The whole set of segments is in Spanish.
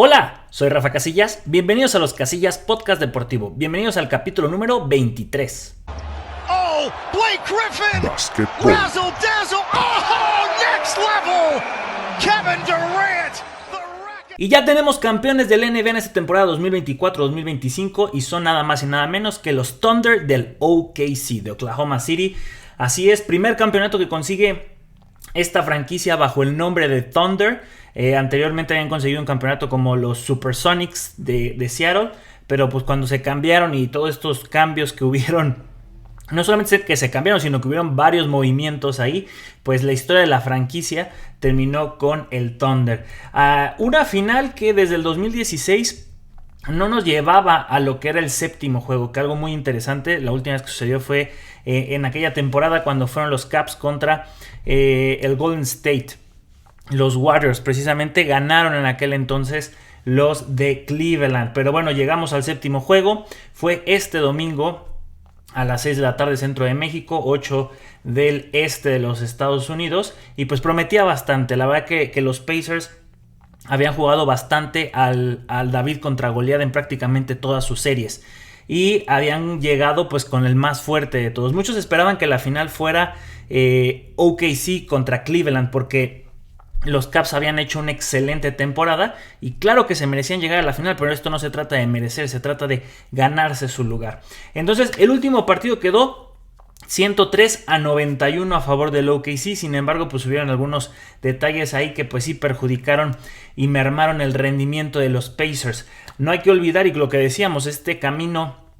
Hola, soy Rafa Casillas, bienvenidos a los Casillas Podcast Deportivo, bienvenidos al capítulo número 23. Oh, Blake Griffin! Basketball. Razzle dazzle! Oh, next level! Kevin Durant! The Rocket- Y ya tenemos campeones del NBA en esta temporada 2024-2025 y son nada más y nada menos que los Thunder del OKC, de Oklahoma City. Así es, primer campeonato que consigue esta franquicia bajo el nombre de Thunder. Anteriormente habían conseguido un campeonato como los Supersonics de Seattle, pero pues cuando se cambiaron y todos estos cambios que hubieron, no solamente que se cambiaron, sino que hubieron varios movimientos ahí, pues la historia de la franquicia terminó con el Thunder. Una final que desde el 2016 no nos llevaba a lo que era el séptimo juego, que algo muy interesante. La última vez que sucedió fue en aquella temporada cuando fueron los Caps contra el Golden State. Los Warriors precisamente ganaron en aquel entonces los de Cleveland. Pero bueno, llegamos al séptimo juego. Fue este domingo a las 6 de la tarde centro de México, 8 del este de los Estados Unidos. Y pues prometía bastante. La verdad que los Pacers habían jugado bastante al David contra Goliat en prácticamente todas sus series. Y habían llegado pues con el más fuerte de todos. Muchos esperaban que la final fuera OKC contra Cleveland, porque los Caps habían hecho una excelente temporada y claro que se merecían llegar a la final, pero esto no se trata de merecer, se trata de ganarse su lugar. Entonces el último partido quedó 103-91 a favor del OKC. Sin embargo, pues hubieron algunos detalles ahí que pues sí perjudicaron y mermaron el rendimiento de los Pacers. No hay que olvidar, y lo que decíamos, este camino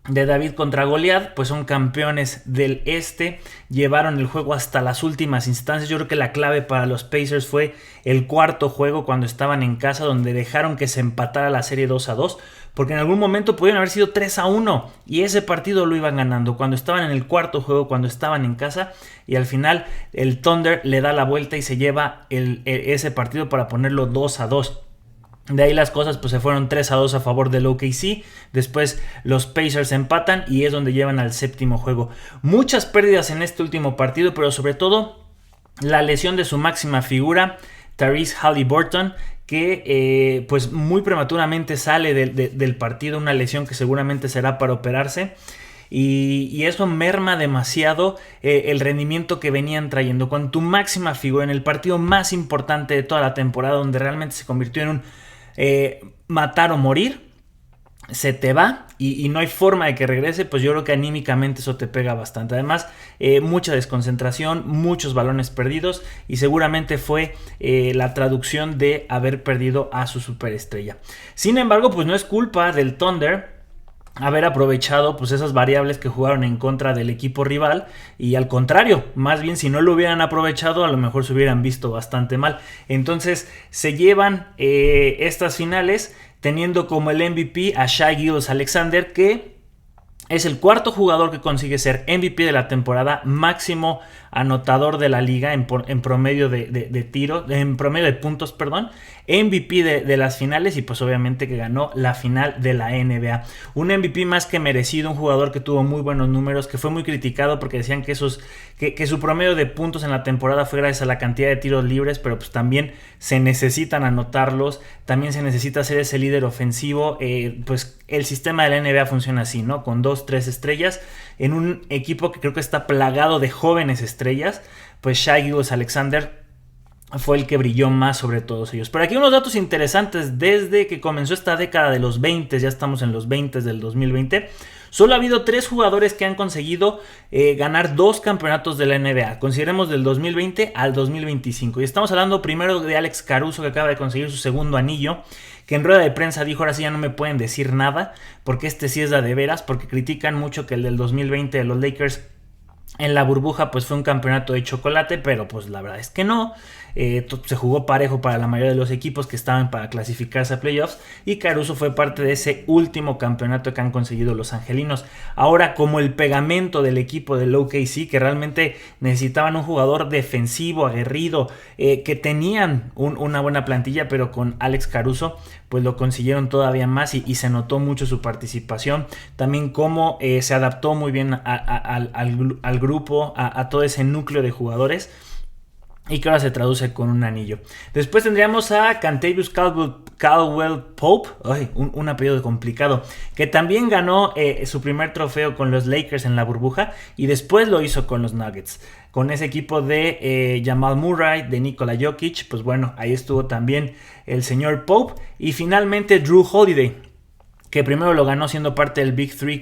de David contra Goliat, pues son campeones del este, llevaron el juego hasta las últimas instancias. Yo creo que la clave para los Pacers fue el cuarto juego cuando estaban en casa, donde dejaron que se empatara la serie 2-2, porque en algún momento pudieron haber sido 3-1 y ese partido lo iban ganando cuando estaban en el cuarto juego, cuando estaban en casa, y al final el Thunder le da la vuelta y se lleva ese partido para ponerlo 2-2. De ahí las cosas pues se fueron 3-2 a favor del OKC. Después los Pacers empatan y es donde llevan al séptimo juego. Muchas pérdidas en este último partido, pero sobre todo la lesión de su máxima figura, Tyrese Haliburton, que pues muy prematuramente sale del partido. Una lesión que seguramente será para operarse. Y eso merma demasiado el rendimiento que venían trayendo. Con tu máxima figura en el partido más importante de toda la temporada, donde realmente se convirtió en un matar o morir, se te va y no hay forma de que regrese, pues yo creo que anímicamente eso te pega bastante. Además, mucha desconcentración, muchos balones perdidos y seguramente fue la traducción de haber perdido a su superestrella. Sin embargo, pues no es culpa del Thunder haber aprovechado pues esas variables que jugaron en contra del equipo rival, y al contrario, más bien si no lo hubieran aprovechado, a lo mejor se hubieran visto bastante mal. Entonces se llevan estas finales teniendo como el MVP a Shai Gilgeous-Alexander, que es el cuarto jugador que consigue ser MVP de la temporada, máximo anotador de la liga en promedio de tiro, en promedio de puntos, perdón, MVP de las finales, y pues obviamente que ganó la final de la NBA. Un MVP más que merecido, un jugador que tuvo muy buenos números, que fue muy criticado porque decían que su promedio de puntos en la temporada fue gracias a la cantidad de tiros libres, pero pues también se necesitan anotarlos, también se necesita ser ese líder ofensivo. Pues el sistema de la NBA funciona así, ¿no? Con 2-3 estrellas en un equipo que creo que está plagado de jóvenes estrellas. Pues Shai Gilgeous-Alexander fue el que brilló más sobre todos ellos. Pero aquí unos datos interesantes. Desde que comenzó esta década de los 20, ya estamos en los 20 del 2020, solo ha habido 3 jugadores que han conseguido ganar 2 campeonatos de la NBA. Consideremos del 2020 al 2025. Y estamos hablando primero de Alex Caruso, que acaba de conseguir su segundo anillo, que en rueda de prensa dijo: ahora sí ya no me pueden decir nada, porque este sí es de veras, porque critican mucho que el del 2020 de los Lakers en la burbuja pues fue un campeonato de chocolate, pero pues la verdad es que no. Se jugó parejo para la mayoría de los equipos que estaban para clasificarse a playoffs, y Caruso fue parte de ese último campeonato que han conseguido los angelinos. Ahora, como el pegamento del equipo del OKC, que realmente necesitaban un jugador defensivo, aguerrido, que tenían una buena plantilla, pero con Alex Caruso pues lo consiguieron todavía más, y se notó mucho su participación. También cómo se adaptó muy bien al grupo, a todo ese núcleo de jugadores, y que ahora se traduce con un anillo. Después tendríamos a Kentavious Caldwell Pope, un apellido complicado, que también ganó su primer trofeo con los Lakers en la burbuja y después lo hizo con los Nuggets. Con ese equipo de Jamal Murray, de Nikola Jokic, pues bueno, ahí estuvo también el señor Pope. Y finalmente Drew Holiday, que primero lo ganó siendo parte del Big Three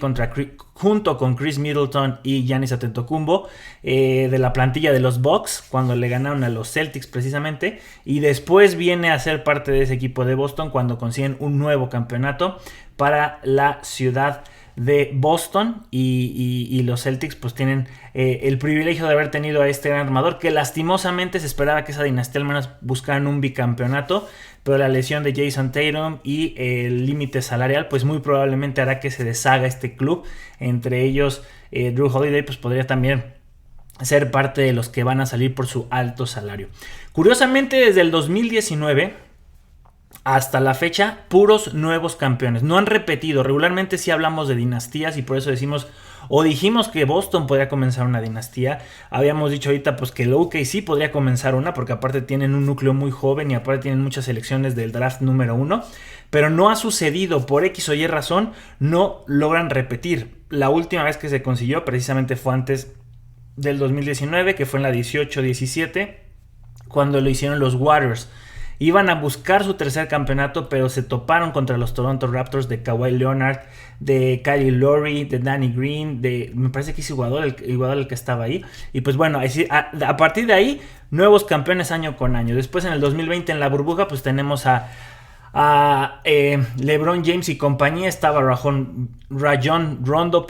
junto con Chris Middleton y Giannis Antetokounmpo de la plantilla de los Bucks cuando le ganaron a los Celtics precisamente, y después viene a ser parte de ese equipo de Boston cuando consiguen un nuevo campeonato para la ciudad de Boston, y los Celtics pues tienen el privilegio de haber tenido a este gran armador que lastimosamente se esperaba que esa dinastía al menos buscaran un bicampeonato, pero la lesión de Jason Tatum y el límite salarial pues muy probablemente hará que se deshaga este club. Entre ellos Drew Holiday pues podría también ser parte de los que van a salir por su alto salario. Curiosamente, desde el 2019 hasta la fecha, puros nuevos campeones. No han repetido. Regularmente sí hablamos de dinastías y por eso dijimos que Boston podría comenzar una dinastía. Habíamos dicho ahorita pues que el OKC podría comenzar una, porque aparte tienen un núcleo muy joven y aparte tienen muchas selecciones del draft número 1. Pero no ha sucedido, por X o Y razón, no logran repetir. La última vez que se consiguió precisamente fue antes del 2019, que fue en la 18-17, cuando lo hicieron los Warriors. Iban a buscar su tercer campeonato, pero se toparon contra los Toronto Raptors de Kawhi Leonard, de Kyle Lowry, de Danny Green, me parece que es Iguodala el que estaba ahí. Y pues bueno, a partir de ahí, nuevos campeones año con año. Después en el 2020 en la burbuja, pues tenemos a LeBron James y compañía. Estaba Rajon Rondo,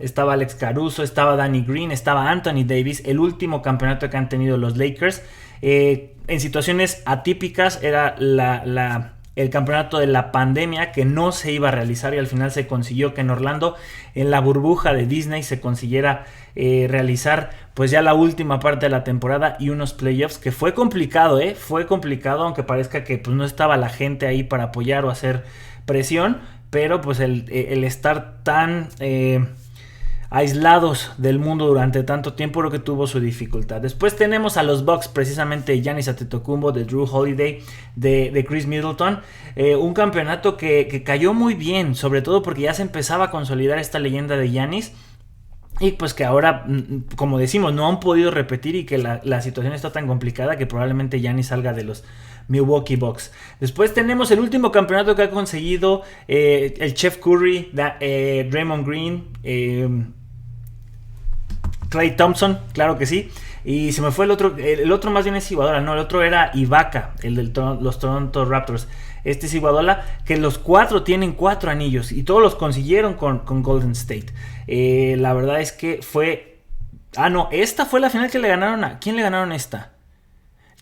estaba Alex Caruso, estaba Danny Green, estaba Anthony Davis. El último campeonato que han tenido los Lakers en situaciones atípicas era el campeonato de la pandemia, que no se iba a realizar, y al final se consiguió que en Orlando, en la burbuja de Disney, se consiguiera realizar pues ya la última parte de la temporada y unos playoffs, que fue complicado, aunque parezca que pues no estaba la gente ahí para apoyar o hacer presión, pero pues el estar tan aislados del mundo durante tanto tiempo creo que tuvo su dificultad. Después tenemos a los Bucks, precisamente Giannis Antetokounmpo, de Drew Holiday, de Chris Middleton, un campeonato que cayó muy bien, sobre todo porque ya se empezaba a consolidar esta leyenda de Giannis, y pues que ahora, como decimos, no han podido repetir, y que la situación está tan complicada que probablemente Giannis salga de los Milwaukee Bucks. Después tenemos el último campeonato que ha conseguido el Chef Curry, Draymond Green, Klay Thompson, claro que sí. Y se me fue el otro más bien es Iguodala, no, el otro era Ibaka, el de los Toronto Raptors. Este es Iguodala, que los cuatro tienen 4 anillos y todos los consiguieron con Golden State. La verdad es que fue... esta fue la final que le ganaron a... ¿Quién le ganaron esta?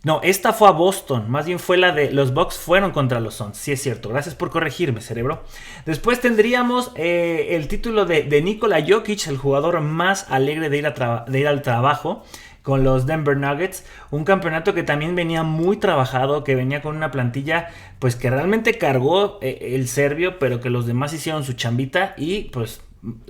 No, esta fue a Boston, más bien fue la de los Bucks fueron contra los Suns, sí es cierto, gracias por corregirme, cerebro. Después tendríamos el título de Nikola Jokic, el jugador más alegre de ir al trabajo, con los Denver Nuggets, un campeonato que también venía muy trabajado, que venía con una plantilla pues que realmente cargó el serbio, pero que los demás hicieron su chambita, y pues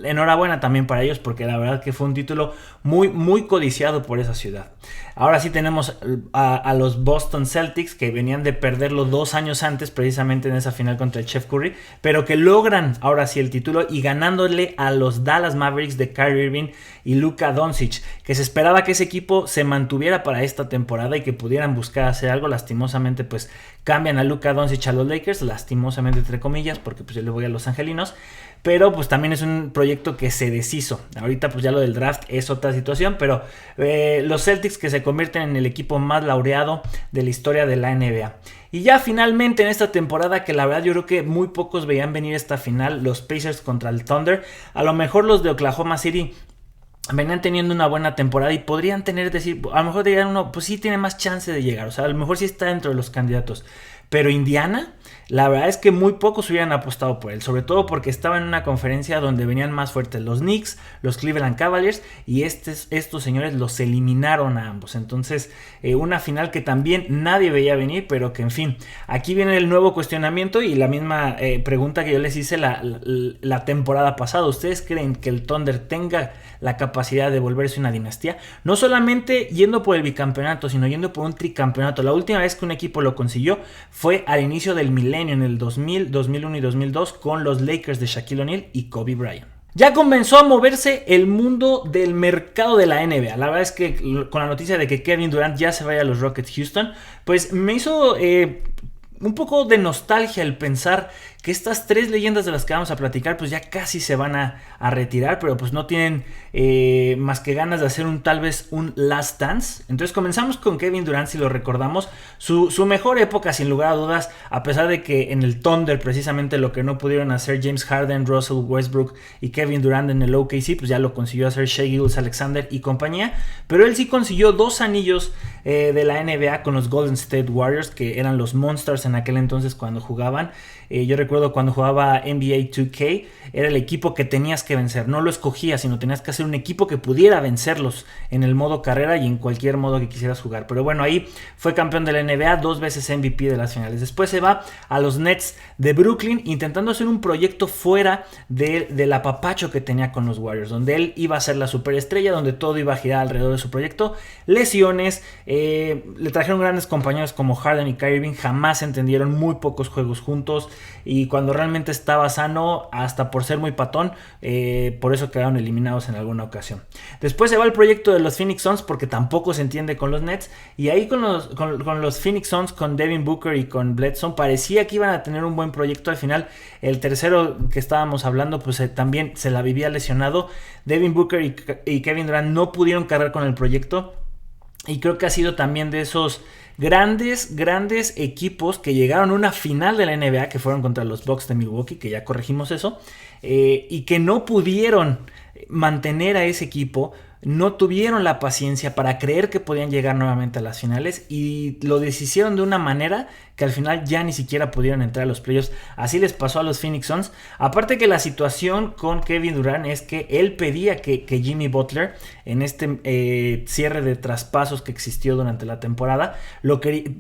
enhorabuena también para ellos, porque la verdad que fue un título muy muy codiciado por esa ciudad. Ahora sí tenemos a los Boston Celtics, que venían de perderlo 2 años antes, precisamente en esa final contra el Chef Curry, pero que logran ahora sí el título, y ganándole a los Dallas Mavericks de Kyrie Irving y Luka Doncic, que se esperaba que ese equipo se mantuviera para esta temporada y que pudieran buscar hacer algo. Lastimosamente pues cambian a Luka Doncic a los Lakers, lastimosamente entre comillas, porque pues yo le voy a los angelinos, pero pues también es un proyecto que se deshizo. Ahorita pues ya lo del draft es otra situación, pero los Celtics, que se convierten en el equipo más laureado de la historia de la NBA. Y ya finalmente en esta temporada, que la verdad yo creo que muy pocos veían venir esta final, los Pacers contra el Thunder. A lo mejor los de Oklahoma City venían teniendo una buena temporada y podrían a lo mejor dirían uno, pues sí tiene más chance de llegar, o sea, a lo mejor sí está dentro de los candidatos. Pero Indiana, la verdad es que muy pocos hubieran apostado por él, sobre todo porque estaba en una conferencia donde venían más fuertes los Knicks, los Cleveland Cavaliers, y estos señores los eliminaron a ambos. Entonces, una final que también nadie veía venir, pero que en fin, aquí viene el nuevo cuestionamiento y la misma pregunta que yo les hice la temporada pasada. ¿Ustedes creen que el Thunder tenga la capacidad de volverse una dinastía, no solamente yendo por el bicampeonato, sino yendo por un tricampeonato. La última vez que un equipo lo consiguió fue al inicio del milenio, en el 2000, 2001 y 2002, con los Lakers de Shaquille O'Neal y Kobe Bryant. Ya comenzó a moverse el mundo del mercado de la NBA. La verdad es que con la noticia de que Kevin Durant ya se vaya a los Rockets Houston, pues me hizo un poco de nostalgia el pensar que estas tres leyendas de las que vamos a platicar pues ya casi se van a retirar, pero pues no tienen más que ganas de hacer tal vez un last dance. Entonces comenzamos con Kevin Durant, si lo recordamos, su mejor época sin lugar a dudas, a pesar de que en el Thunder precisamente lo que no pudieron hacer James Harden, Russell Westbrook y Kevin Durant en el OKC, pues ya lo consiguió hacer Shai Gilgeous-Alexander y compañía, pero él sí consiguió 2 anillos de la NBA con los Golden State Warriors, que eran los Monsters en aquel entonces cuando jugaban. Yo recuerdo cuando jugaba NBA 2K, era el equipo que tenías que vencer, no lo escogías, sino tenías que hacer un equipo que pudiera vencerlos en el modo carrera y en cualquier modo que quisieras jugar. Pero bueno, ahí fue campeón de la NBA, 2 veces MVP de las finales. Después se va a los Nets de Brooklyn, intentando hacer un proyecto fuera del apapacho que tenía con los Warriors, donde él iba a ser la superestrella, donde todo iba a girar alrededor de su proyecto. Lesiones, le trajeron grandes compañeros como Harden y Kyrie Irving, jamás se entendieron, muy pocos juegos juntos, y cuando realmente estaba sano, hasta por ser muy patón, por eso quedaron eliminados en alguna ocasión. Después se va el proyecto de los Phoenix Suns, porque tampoco se entiende con los Nets, y ahí con los Phoenix Suns, con Devin Booker y con Bledsoe, parecía que iban a tener un buen proyecto. Al final el tercero que estábamos hablando pues también se la vivía lesionado. Devin Booker y Kevin Durant no pudieron cargar con el proyecto, y creo que ha sido también de esos grandes equipos que llegaron a una final de la NBA, que fueron contra los Bucks de Milwaukee, que ya corregimos eso, y que no pudieron mantener a ese equipo, no tuvieron la paciencia para creer que podían llegar nuevamente a las finales, y lo deshicieron de una manera que al final ya ni siquiera pudieron entrar a los playoffs. Así les pasó a los Phoenix Suns. Aparte que la situación con Kevin Durant es que él pedía que Jimmy Butler, en este cierre de traspasos que existió durante la temporada,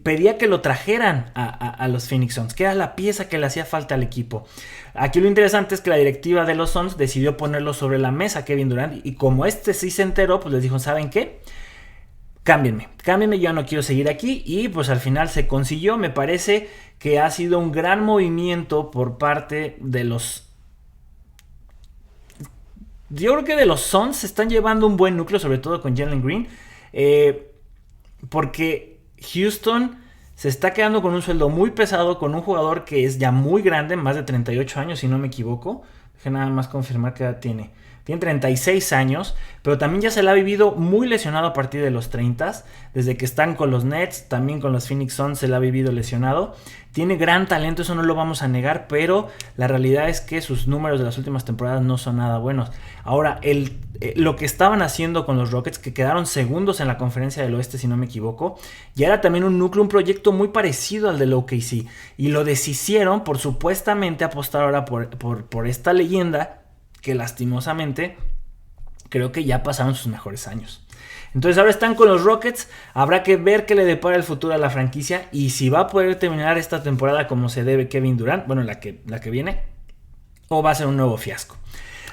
pedía que lo trajeran a los Phoenix Suns, que era la pieza que le hacía falta al equipo. Aquí lo interesante es que la directiva de los Suns decidió ponerlo sobre la mesa a Kevin Durant, y como sí se enteró, pues les dijo, ¿saben qué? Cámbienme, yo no quiero seguir aquí, y pues al final se consiguió. Me parece que ha sido un gran movimiento por parte de los... Yo creo que de los Suns se están llevando un buen núcleo, sobre todo con Jalen Green, porque Houston se está quedando con un sueldo muy pesado, con un jugador que es ya muy grande, más de 38 años si no me equivoco. Deje nada más confirmar qué edad tiene. Tiene 36 años, pero también ya se la ha vivido muy lesionado a partir de los 30. Desde que están con los Nets, también con los Phoenix Suns se la ha vivido lesionado. Tiene gran talento, eso no lo vamos a negar, pero la realidad es que sus números de las últimas temporadas no son nada buenos. Ahora, lo que estaban haciendo con los Rockets, que quedaron segundos en la conferencia del oeste si no me equivoco, ya era también un núcleo, un proyecto muy parecido al del OKC, y lo deshicieron por supuestamente apostar ahora por esta leyenda que lastimosamente creo que ya pasaron sus mejores años. Entonces ahora están con los Rockets. Habrá que ver qué le depara el futuro a la franquicia, y si va a poder terminar esta temporada como se debe Kevin Durant, bueno, la que viene, o va a ser un nuevo fiasco.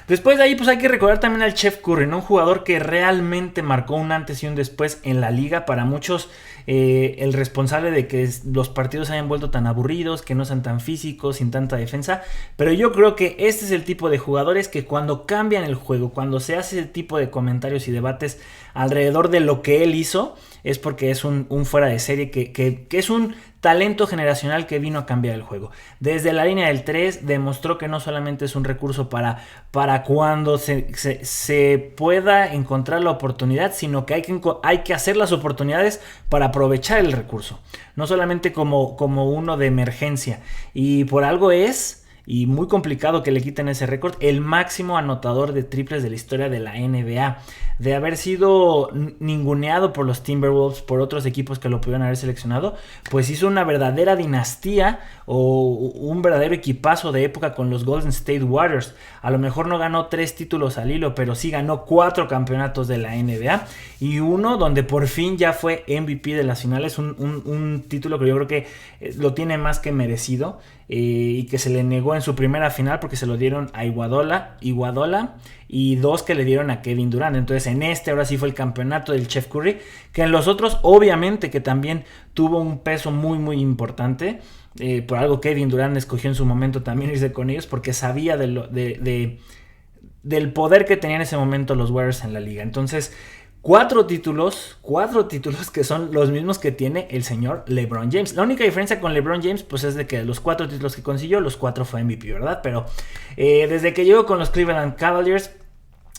Después de ahí, pues hay que recordar también al Chef Curry, ¿no? Un jugador que realmente marcó un antes y un después en la liga. Para muchos, el responsable de que los partidos se hayan vuelto tan aburridos, que no sean tan físicos, sin tanta defensa. Pero yo creo que este es el tipo de jugadores que cuando cambian el juego, cuando se hace ese tipo de comentarios y debates alrededor de lo que él hizo, es porque es un fuera de serie, que es un talento generacional que vino a cambiar el juego. Desde la línea del 3 demostró que no solamente es un recurso para cuando se pueda encontrar la oportunidad, sino que hay que hacer las oportunidades para aprovechar el recurso, no solamente como uno de emergencia. Y por algo es, y muy complicado que le quiten ese récord, el máximo anotador de triples de la historia de la NBA. De haber sido ninguneado por los Timberwolves, por otros equipos que lo pudieron haber seleccionado, pues hizo una verdadera dinastía o un verdadero equipazo de época con los Golden State Warriors. A lo mejor no ganó 3 títulos al hilo, pero sí ganó 4 campeonatos de la NBA, y uno donde por fin ya fue MVP de las finales, un título que yo creo que lo tiene más que merecido. y que se le negó en su primera final porque se lo dieron a Iguodala y 2 que le dieron a Kevin Durant. Entonces en ahora sí fue el campeonato del Chef Curry, que en los otros obviamente que también tuvo un peso muy muy importante. Por algo Kevin Durant escogió en su momento también irse con ellos, porque sabía del poder que tenían en ese momento los Warriors en la liga. Entonces 4 títulos que son los mismos que tiene el señor LeBron James. La única diferencia con LeBron James pues es de que los 4 títulos que consiguió, los 4 fue MVP, ¿verdad? Pero desde que llegó con los Cleveland Cavaliers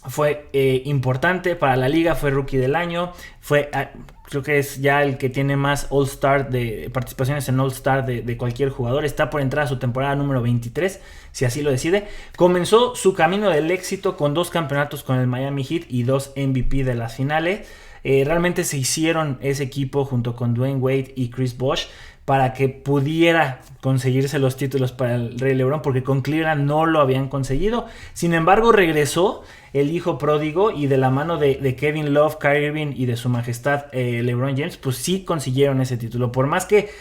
fue importante para la liga, fue Rookie del Año, creo que es ya el que tiene más All-Star de participaciones en All-Star de cualquier jugador. Está por entrar a su temporada número 23, si así lo decide. Comenzó su camino del éxito con 2 campeonatos con el Miami Heat y 2 MVP de las finales. Realmente se hicieron ese equipo junto con Dwayne Wade y Chris Bosh para que pudiera conseguirse los títulos para el Rey LeBron, porque con Cleveland no lo habían conseguido. Sin embargo, regresó el hijo pródigo y de la mano de Kevin Love, Kyrie Irving y de su majestad LeBron James, pues sí consiguieron ese título. Por más que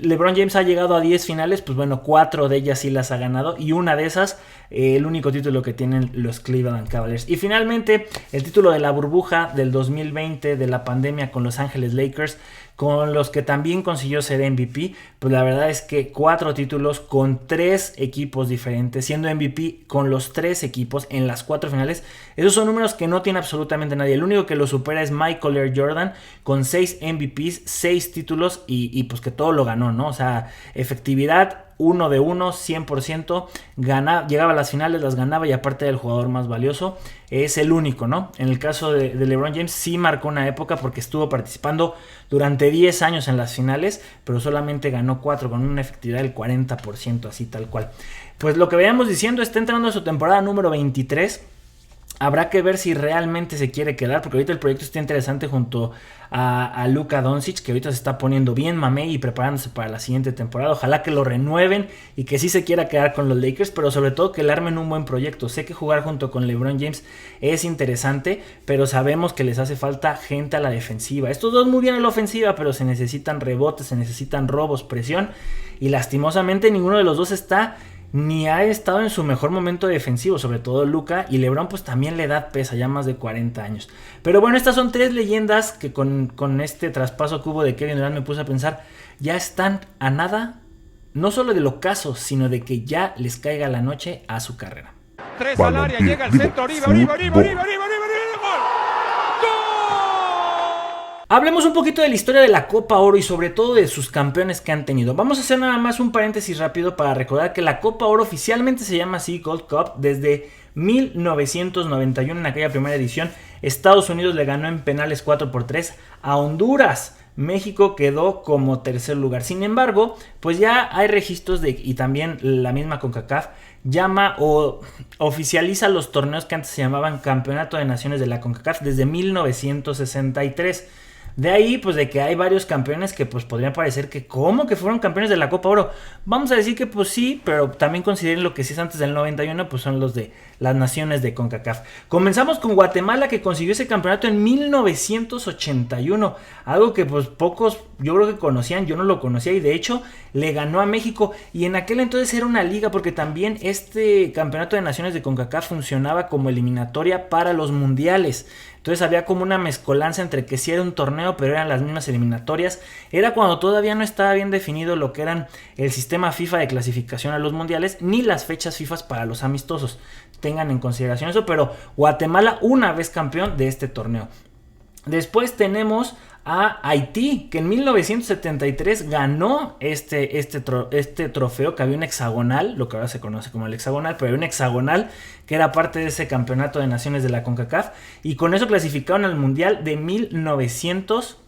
LeBron James ha llegado a 10 finales, pues bueno, 4 de ellas sí las ha ganado, y una de esas, el único título que tienen los Cleveland Cavaliers. Y finalmente, el título de la burbuja del 2020 de la pandemia con Los Ángeles Lakers, con los que también consiguió ser MVP. Pues la verdad es que 4 títulos con 3 equipos diferentes, siendo MVP con los 3 equipos en las 4 finales. Esos son números que no tiene absolutamente nadie. El único que lo supera es Michael Air Jordan con 6 MVPs, 6 títulos y pues que todo lo ganó, ¿no? O sea, efectividad 1 de 1, 100%, llegaba a las finales, las ganaba, y aparte del jugador más valioso, es el único, ¿no? En el caso de LeBron James sí marcó una época porque estuvo participando durante 10 años en las finales, pero solamente ganó 4 con una efectividad del 40%, así tal cual. Pues lo que veníamos diciendo, está entrando a su temporada número 23. Habrá que ver si realmente se quiere quedar, porque ahorita el proyecto está interesante junto a Luka Doncic, que ahorita se está poniendo bien mamey y preparándose para la siguiente temporada. Ojalá que lo renueven y que sí se quiera quedar con los Lakers, pero sobre todo que le armen un buen proyecto. Sé que jugar junto con LeBron James es interesante, pero sabemos que les hace falta gente a la defensiva. Estos dos muy bien en la ofensiva, pero se necesitan rebotes, se necesitan robos, presión, y lastimosamente ninguno de los dos ni ha estado en su mejor momento defensivo, sobre todo Luka, y LeBron pues también la edad pesa, ya más de 40 años. Pero bueno, estas son 3 leyendas que con este traspaso que hubo de Kevin Durant me puse a pensar, ya están a nada, no solo del ocaso, sino de que ya les caiga la noche a su carrera. 3 al área, llega al centro, Oribe, gol. Hablemos un poquito de la historia de la Copa Oro y sobre todo de sus campeones que han tenido. Vamos a hacer nada más un paréntesis rápido para recordar que la Copa Oro oficialmente se llama así, Gold Cup, desde 1991. En aquella primera edición Estados Unidos le ganó en penales 4-3 a Honduras. México quedó como tercer lugar. Sin embargo, pues ya hay registros y también la misma CONCACAF llama o oficializa los torneos que antes se llamaban Campeonato de Naciones de la CONCACAF desde 1963. De ahí, pues de que hay varios campeones que pues podrían parecer que ¿cómo que fueron campeones de la Copa Oro? Vamos a decir que pues sí, pero también consideren lo que sí es antes del 91, pues son los de las naciones de CONCACAF. Comenzamos con Guatemala, que consiguió ese campeonato en 1981, algo que pues pocos yo creo que conocían, yo no lo conocía, y de hecho le ganó a México, y en aquel entonces era una liga porque también este campeonato de naciones de CONCACAF funcionaba como eliminatoria para los mundiales. Entonces había como una mezcolanza entre que sí era un torneo, pero eran las mismas eliminatorias. Era cuando todavía no estaba bien definido lo que eran el sistema FIFA de clasificación a los mundiales, ni las fechas FIFA para los amistosos. Tengan en consideración eso, pero Guatemala una vez campeón de este torneo. Después tenemos a Haití, que en 1973 ganó este trofeo, que había un hexagonal, lo que ahora se conoce como el hexagonal, pero había un hexagonal que era parte de ese campeonato de naciones de la CONCACAF, y con eso clasificaron al mundial de 1900,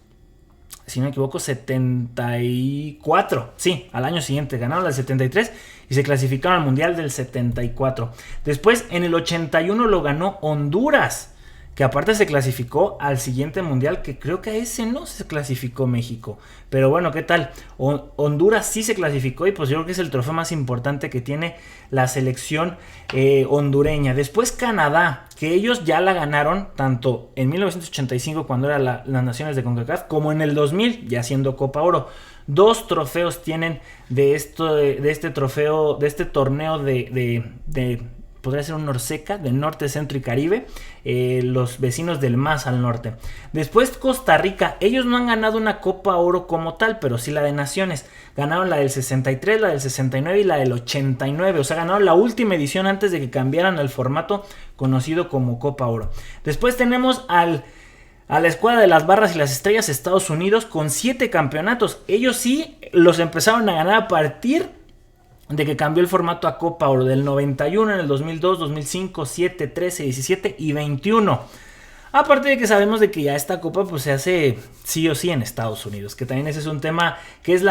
si no me equivoco, 74. Sí, al año siguiente ganaron el 73 y se clasificaron al mundial del 74. Después, en el 81 lo ganó Honduras, que aparte se clasificó al siguiente mundial, que creo que a ese no se clasificó México. Pero bueno, ¿qué tal? Honduras sí se clasificó, y pues yo creo que es el trofeo más importante que tiene la selección hondureña. Después Canadá, que ellos ya la ganaron tanto en 1985 cuando era las naciones de CONCACAF, como en el 2000 ya siendo Copa Oro. 2 trofeos tienen de este trofeo, de este torneo de podría ser un Norseca, del norte, centro y Caribe, los vecinos del más al norte. Después Costa Rica, ellos no han ganado una Copa Oro como tal, pero sí la de Naciones. Ganaron la del 63, la del 69 y la del 89, o sea, ganaron la última edición antes de que cambiaran al formato conocido como Copa Oro. Después tenemos a la escuadra de las barras y las estrellas, Estados Unidos, con 7 campeonatos. Ellos sí los empezaron a ganar a partir de que cambió el formato a Copa Oro, del 91, en el 2002, 2005, 7, 13, 17 y 21. Aparte de que sabemos de que ya esta copa pues se hace sí o sí en Estados Unidos, que también ese es un tema que es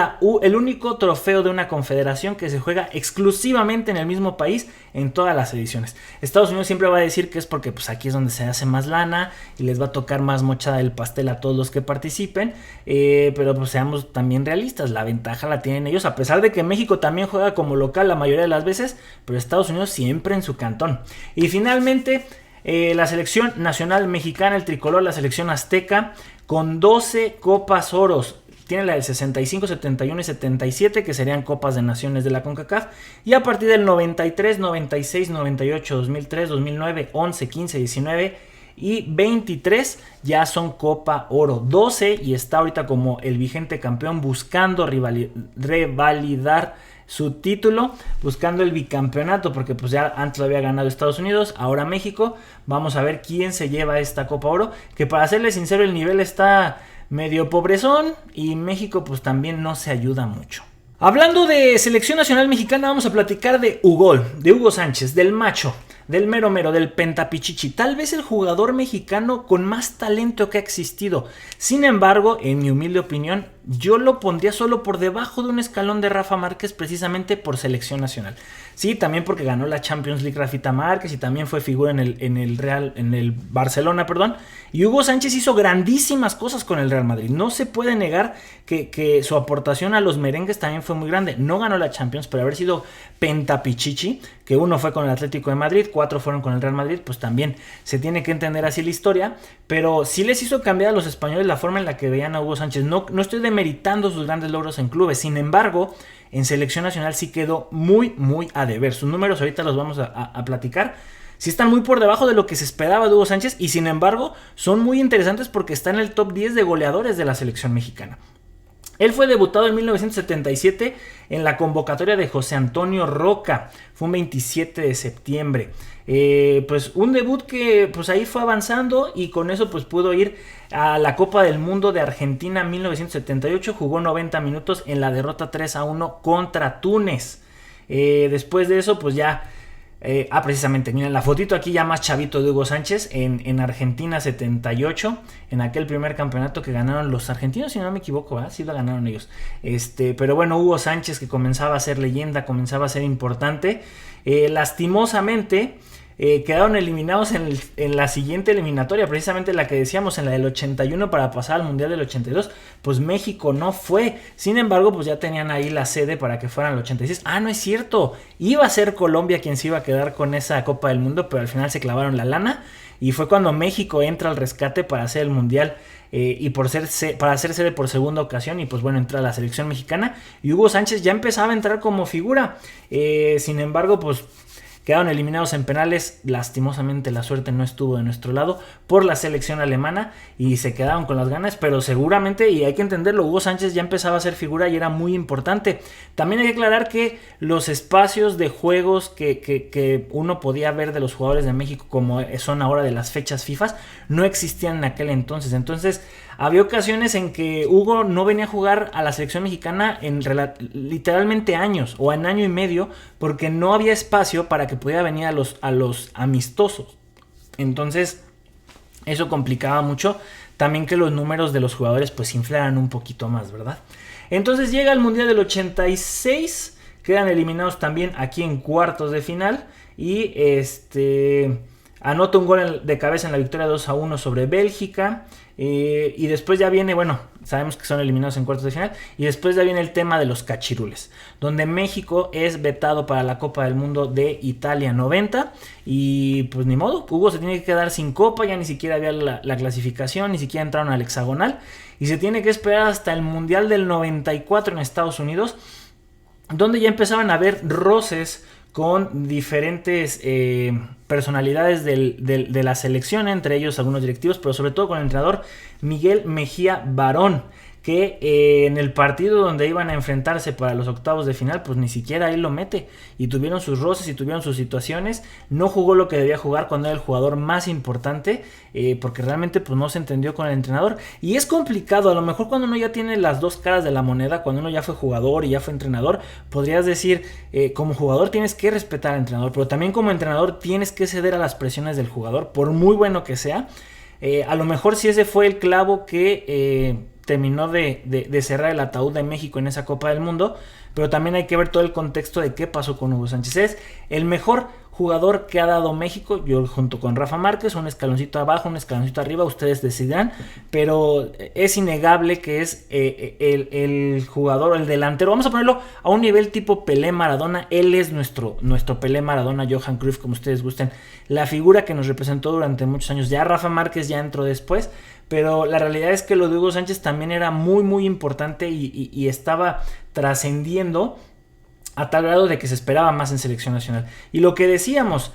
el único trofeo de una confederación que se juega exclusivamente en el mismo país en todas las ediciones. Estados Unidos siempre va a decir que es porque pues aquí es donde se hace más lana y les va a tocar más mochada del pastel a todos los que participen, pero pues seamos también realistas, la ventaja la tienen ellos, a pesar de que México también juega como local la mayoría de las veces, pero Estados Unidos siempre en su cantón. Y finalmente la selección nacional mexicana, el tricolor, la selección azteca, con 12 copas oros. Tiene la del 65, 71 y 77, que serían copas de naciones de la CONCACAF. Y a partir del 93, 96, 98, 2003, 2009, 11, 15, 19 y 23 ya son Copa Oro. 12 y está ahorita como el vigente campeón buscando revalidar su título, buscando el bicampeonato, porque pues ya antes lo había ganado Estados Unidos, ahora México. Vamos a ver quién se lleva esta Copa Oro, que para serles sincero el nivel está medio pobrezón y México pues también no se ayuda mucho. Hablando de selección nacional mexicana, vamos a platicar de Hugo Sánchez, del macho, del mero mero, del pentapichichi, tal vez el jugador mexicano con más talento que ha existido. Sin embargo, en mi humilde opinión, yo lo pondría solo por debajo de un escalón de Rafa Márquez, precisamente por selección nacional. Sí, también porque ganó la Champions League Rafita Márquez y también fue figura en el Barcelona, perdón. Y Hugo Sánchez hizo grandísimas cosas con el Real Madrid. No se puede negar que su aportación a los merengues también fue muy grande. No ganó la Champions, pero haber sido pentapichichi, que uno fue con el Atlético de Madrid, 4 fueron con el Real Madrid, pues también se tiene que entender así la historia. Pero sí les hizo cambiar a los españoles la forma en la que veían a Hugo Sánchez. No estoy demeritando sus grandes logros en clubes, sin embargo, en selección nacional sí quedó muy a deber. Sus números ahorita los vamos a platicar. Sí están muy por debajo de lo que se esperaba de Hugo Sánchez y sin embargo son muy interesantes porque está en el top 10 de goleadores de la selección mexicana. Él fue debutado en 1977 en la convocatoria de José Antonio Roca. Fue un 27 de septiembre. Pues un debut que pues ahí fue avanzando y con eso pues pudo ir a la Copa del Mundo de Argentina 1978. Jugó 90 minutos en la derrota 3-1 contra Túnez. Después de eso pues ya... precisamente, miren la fotito aquí ya más chavito de Hugo Sánchez en Argentina 78, en aquel primer campeonato que ganaron los argentinos, si no me equivoco, ¿verdad? Sí lo ganaron ellos. Pero bueno, Hugo Sánchez, que comenzaba a ser leyenda, comenzaba a ser importante, lastimosamente quedaron eliminados en la siguiente eliminatoria, precisamente la que decíamos, en la del 81 para pasar al Mundial del 82, pues México no fue. Sin embargo, pues ya tenían ahí la sede para que fueran el 86. No es cierto, iba a ser Colombia quien se iba a quedar con esa Copa del Mundo, pero al final se clavaron la lana y fue cuando México entra al rescate para hacer el Mundial y para hacer sede por segunda ocasión. Y pues bueno, entra la selección mexicana y Hugo Sánchez ya empezaba a entrar como figura. Sin embargo, pues quedaron eliminados en penales. Lastimosamente la suerte no estuvo de nuestro lado por la selección alemana y se quedaron con las ganas, pero seguramente, y hay que entenderlo, Hugo Sánchez ya empezaba a ser figura y era muy importante. También hay que aclarar que los espacios de juegos que uno podía ver de los jugadores de México, como son ahora de las fechas FIFA, no existían en aquel entonces. Entonces había ocasiones en que Hugo no venía a jugar a la selección mexicana en literalmente años o en año y medio, porque no había espacio para que pudiera venir a los amistosos. Entonces eso complicaba mucho también que los números de los jugadores pues se inflaran un poquito más, ¿verdad? Entonces llega el Mundial del 86, quedan eliminados también aquí en cuartos de final y anota un gol de cabeza en la victoria 2-1 sobre Bélgica. Y después ya viene, bueno, sabemos que son eliminados en cuartos de final, y después ya viene el tema de los cachirules, donde México es vetado para la Copa del Mundo de Italia 90 y pues ni modo, Hugo se tiene que quedar sin copa, ya ni siquiera había la clasificación, ni siquiera entraron al hexagonal y se tiene que esperar hasta el Mundial del 94 en Estados Unidos, donde ya empezaban a haber roces con diferentes personalidades de la selección, entre ellos algunos directivos, pero sobre todo con el entrenador Miguel Mejía Barón, que en el partido donde iban a enfrentarse para los octavos de final, pues ni siquiera él lo mete, y tuvieron sus roces y tuvieron sus situaciones. No jugó lo que debía jugar cuando era el jugador más importante, porque realmente pues no se entendió con el entrenador, y es complicado. A lo mejor cuando uno ya tiene las dos caras de la moneda, cuando uno ya fue jugador y ya fue entrenador, podrías decir, como jugador tienes que respetar al entrenador, pero también como entrenador tienes que ceder a las presiones del jugador, por muy bueno que sea. A lo mejor si ese fue el clavo que terminó de cerrar el ataúd de México en esa Copa del Mundo, pero también hay que ver todo el contexto de qué pasó con Hugo Sánchez. Es el mejor jugador que ha dado México, yo junto con Rafa Márquez, un escaloncito abajo, un escaloncito arriba, ustedes decidirán, pero es innegable que es el jugador, el delantero, vamos a ponerlo a un nivel tipo Pelé Maradona. Él es nuestro Pelé Maradona, Johan Cruyff, como ustedes gusten, la figura que nos representó durante muchos años. Ya Rafa Márquez ya entró después, pero la realidad es que lo de Hugo Sánchez también era muy muy importante y estaba trascendiendo a tal grado de que se esperaba más en selección nacional. Y lo que decíamos,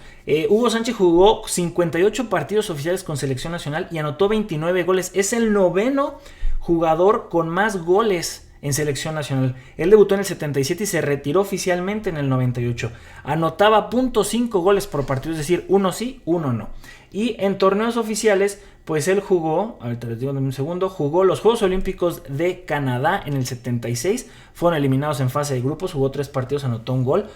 Hugo Sánchez jugó 58 partidos oficiales con selección nacional y anotó 29 goles. Es el noveno jugador con más goles en selección nacional. Él debutó en el 77 y se retiró oficialmente en el 98. Anotaba .5 goles por partido, es decir, uno sí, uno no. Y en torneos oficiales, pues él jugó, ahorita les digo en un segundo, jugó los Juegos Olímpicos de Canadá en el 76, fueron eliminados en fase de grupos, jugó 3 partidos, anotó un gol,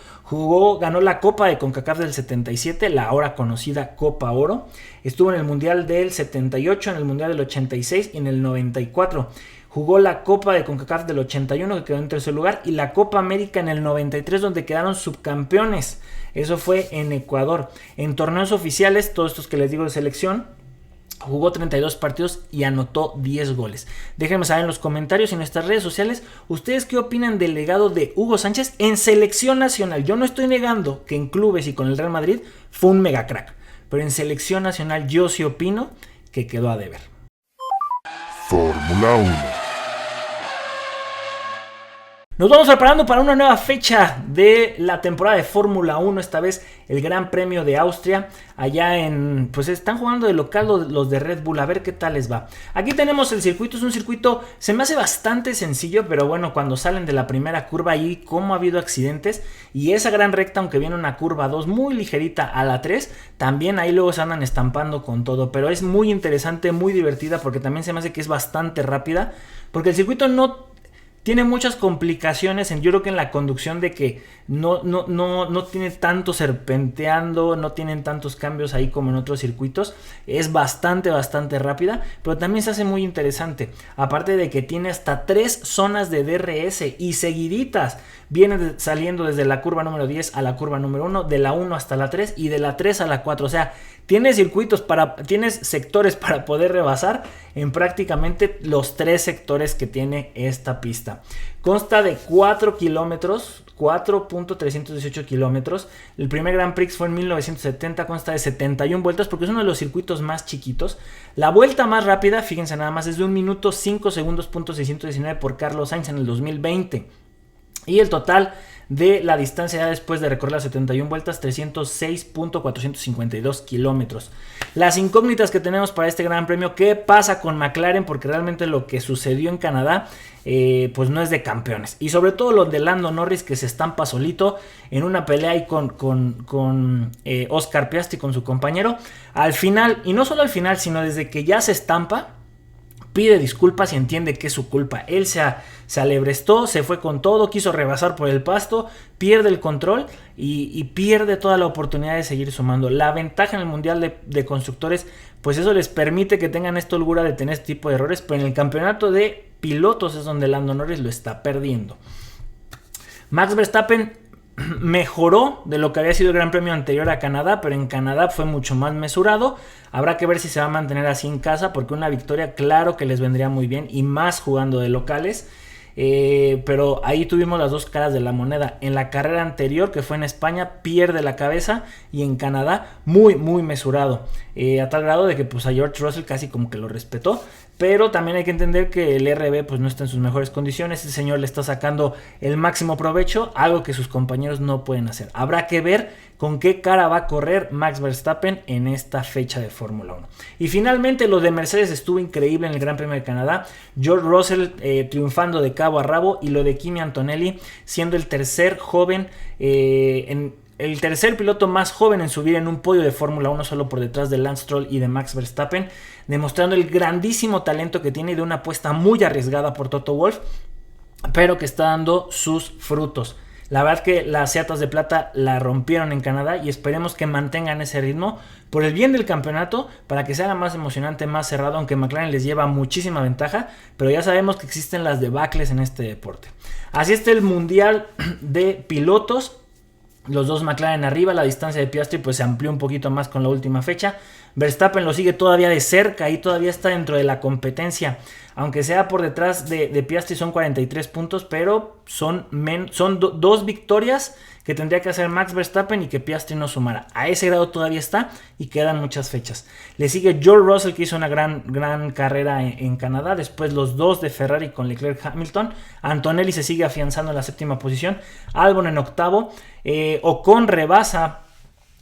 ganó la Copa de CONCACAF del 77, la ahora conocida Copa Oro, estuvo en el Mundial del 78, en el Mundial del 86 y en el 94. Jugó la Copa de CONCACAF del 81, que quedó en tercer lugar, y la Copa América en el 93, donde quedaron subcampeones. Eso fue en Ecuador. En torneos oficiales, todos estos que les digo de selección, jugó 32 partidos y anotó 10 goles. Déjenme saber en los comentarios y en nuestras redes sociales, ¿ustedes qué opinan del legado de Hugo Sánchez en selección nacional? Yo no estoy negando que en clubes y con el Real Madrid fue un mega crack, pero en selección nacional yo sí opino que quedó a deber. Fórmula 1. Nos vamos preparando para una nueva fecha de la temporada de Fórmula 1, esta vez el Gran Premio de Austria, allá pues están jugando de local los de Red Bull, a ver qué tal les va. Aquí tenemos el circuito, es un circuito, se me hace bastante sencillo, pero bueno, cuando salen de la primera curva ahí, cómo ha habido accidentes, y esa gran recta, aunque viene una curva 2 muy ligerita a la 3, también ahí luego se andan estampando con todo, pero es muy interesante, muy divertida, porque también se me hace que es bastante rápida, porque el circuito no tiene muchas complicaciones, yo creo que en la conducción, de que no tiene tanto serpenteando, no tienen tantos cambios ahí como en otros circuitos. Es bastante rápida, pero también se hace muy interesante. Aparte de que tiene hasta 3 zonas de DRS y seguiditas. Viene saliendo desde la curva número 10 a la curva número 1, de la 1 hasta la 3 y de la 3 a la 4. O sea, tienes sectores para poder rebasar en prácticamente los 3 sectores que tiene esta pista. Consta de 4 kilómetros, 4.318 kilómetros. El primer Grand Prix fue en 1970, consta de 71 vueltas porque es uno de los circuitos más chiquitos. La vuelta más rápida, fíjense nada más, es de 1 minuto 5 segundos .619 por Carlos Sainz en el 2020. Y el total de la distancia ya después de recorrer las 71 vueltas, 306.452 kilómetros. Las incógnitas que tenemos para este Gran Premio: ¿qué pasa con McLaren? Porque realmente lo que sucedió en Canadá pues no es de campeones. Y sobre todo lo de Lando Norris, que se estampa solito en una pelea ahí con Oscar Piastri, con su compañero. Al final, y no solo al final, sino desde que ya se estampa, pide disculpas y entiende que es su culpa. Él se alebrestó, se fue con todo, quiso rebasar por el pasto, pierde el control y pierde toda la oportunidad de seguir sumando. La ventaja en el Mundial de Constructores, pues eso les permite que tengan esta holgura de tener este tipo de errores, pero en el campeonato de pilotos es donde Lando Norris lo está perdiendo. Max Verstappen mejoró de lo que había sido el Gran Premio anterior a Canadá, pero en Canadá fue mucho más mesurado. Habrá que ver si se va a mantener así en casa, porque una victoria claro que les vendría muy bien, y más jugando de locales. Pero ahí tuvimos las dos caras de la moneda. En la carrera anterior, que fue en España, pierde la cabeza, y en Canadá muy mesurado, a tal grado de que pues a George Russell casi como que lo respetó. pero también hay que entender que el RB pues no está en sus mejores condiciones. Este señor le está sacando el máximo provecho, algo que sus compañeros no pueden hacer. Habrá que ver con qué cara va a correr Max Verstappen en esta fecha de Fórmula 1. Y finalmente lo de Mercedes estuvo increíble en el Gran Premio de Canadá. George Russell triunfando de cabo a rabo, y lo de Kimi Antonelli siendo el tercer piloto más joven en subir en un podio de Fórmula 1, solo por detrás de Lance Stroll y de Max Verstappen, demostrando el grandísimo talento que tiene de una apuesta muy arriesgada por Toto Wolff, pero que está dando sus frutos. La verdad que las Seatas de Plata la rompieron en Canadá y esperemos que mantengan ese ritmo por el bien del campeonato, para que sea más emocionante, más cerrado, aunque McLaren les lleva muchísima ventaja, pero ya sabemos que existen las debacles en este deporte. Así está el Mundial de Pilotos. Los dos McLaren arriba, la distancia de Piastri pues se amplió un poquito más con la última fecha. Verstappen lo sigue todavía de cerca y todavía está dentro de la competencia, aunque sea por detrás de Piastri. Son 43 puntos, pero son dos victorias que tendría que hacer Max Verstappen y que Piastri no sumara. A ese grado todavía está y quedan muchas fechas. Le sigue George Russell, que hizo una gran carrera en Canadá. Después los dos de Ferrari con Leclerc, Hamilton. Antonelli se sigue afianzando en la séptima posición. Albon en octavo. Ocon rebasa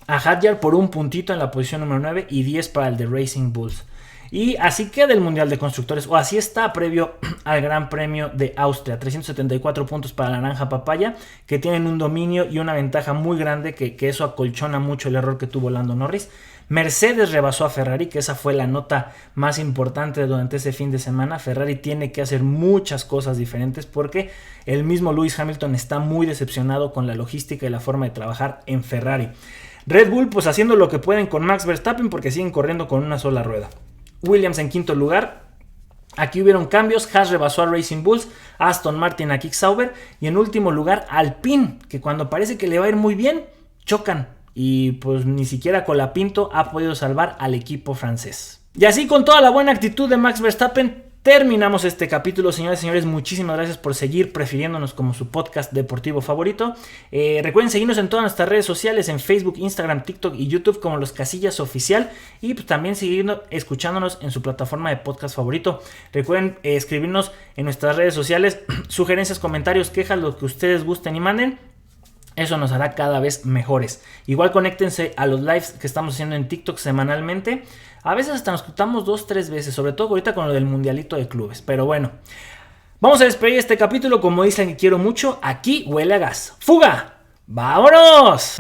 a Hadjar por un puntito en la posición número 9 y 10 para el de Racing Bulls. Y así queda el Mundial de Constructores, o así está previo al Gran Premio de Austria. 374 puntos para la Naranja Papaya, que tienen un dominio y una ventaja muy grande, que eso acolchona mucho el error que tuvo Lando Norris. Mercedes rebasó a Ferrari, que esa fue la nota más importante durante ese fin de semana. Ferrari tiene que hacer muchas cosas diferentes, porque el mismo Lewis Hamilton está muy decepcionado con la logística y la forma de trabajar en Ferrari. Red Bull pues haciendo lo que pueden con Max Verstappen, porque siguen corriendo con una sola rueda. Williams en quinto lugar. Aquí hubieron cambios. Haas rebasó a Racing Bulls, Aston Martin a Kick Sauber, y en último lugar Alpine, que cuando parece que le va a ir muy bien, chocan, y pues ni siquiera Colapinto ha podido salvar al equipo francés. Y así, con toda la buena actitud de Max Verstappen, terminamos este capítulo. Señoras y señores, muchísimas gracias por seguir prefiriéndonos como su podcast deportivo favorito. Recuerden seguirnos en todas nuestras redes sociales, en Facebook, Instagram, TikTok y YouTube como Los Casillas Oficial, y pues también escuchándonos en su plataforma de podcast favorito. Recuerden escribirnos en nuestras redes sociales sugerencias, comentarios, quejas, lo que ustedes gusten y manden. Eso nos hará cada vez mejores. Igual conéctense a los lives que estamos haciendo en TikTok semanalmente. A veces hasta nos escuchamos 2-3 veces, sobre todo ahorita con lo del mundialito de clubes. Pero bueno, vamos a despedir este capítulo. Como dicen que quiero mucho, aquí huele a gas. ¡Fuga! ¡Vámonos!